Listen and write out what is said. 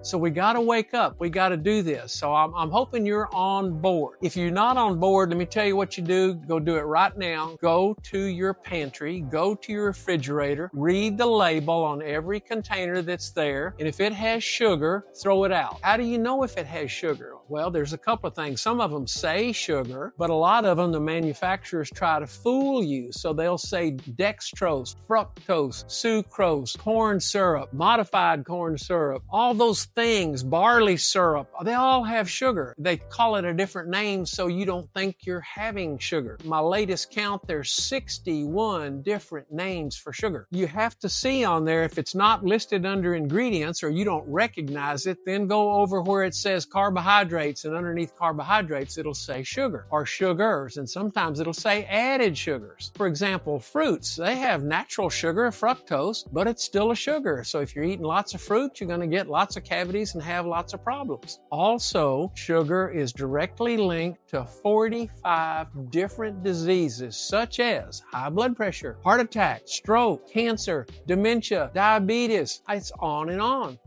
So we got to wake up. We got to do this. So I'm hoping you're on board. If you're not on board, let me tell you what you do. Go do it right now. Go to your pantry, go to your refrigerator, read the label on every container that's there. And if it has sugar, throw it out. How do you know if it has sugar? Well, there's a couple of things. Some of them say sugar, but a lot of them, the manufacturers try to fool you. So they'll say dextrose, fructose, sucrose, corn syrup, modified corn syrup, all those things, barley syrup, they all have sugar. They call it a different name so you don't think you're having sugar. My latest count, there's 61 different names for sugar. You have to see on there if it's not listed under ingredients or you don't recognize it, then go over where it says carbohydrates, and underneath carbohydrates, it'll say sugar or sugars, and sometimes it'll say added sugars. For example, fruits, they have natural sugar, fructose, but it's still a sugar. So if you're eating lots of fruit, you're going to get lots of cavities and have lots of problems. Also, sugar is directly linked to 45 different diseases such as high blood pressure, heart attack, stroke, cancer, dementia, diabetes. It's on and on.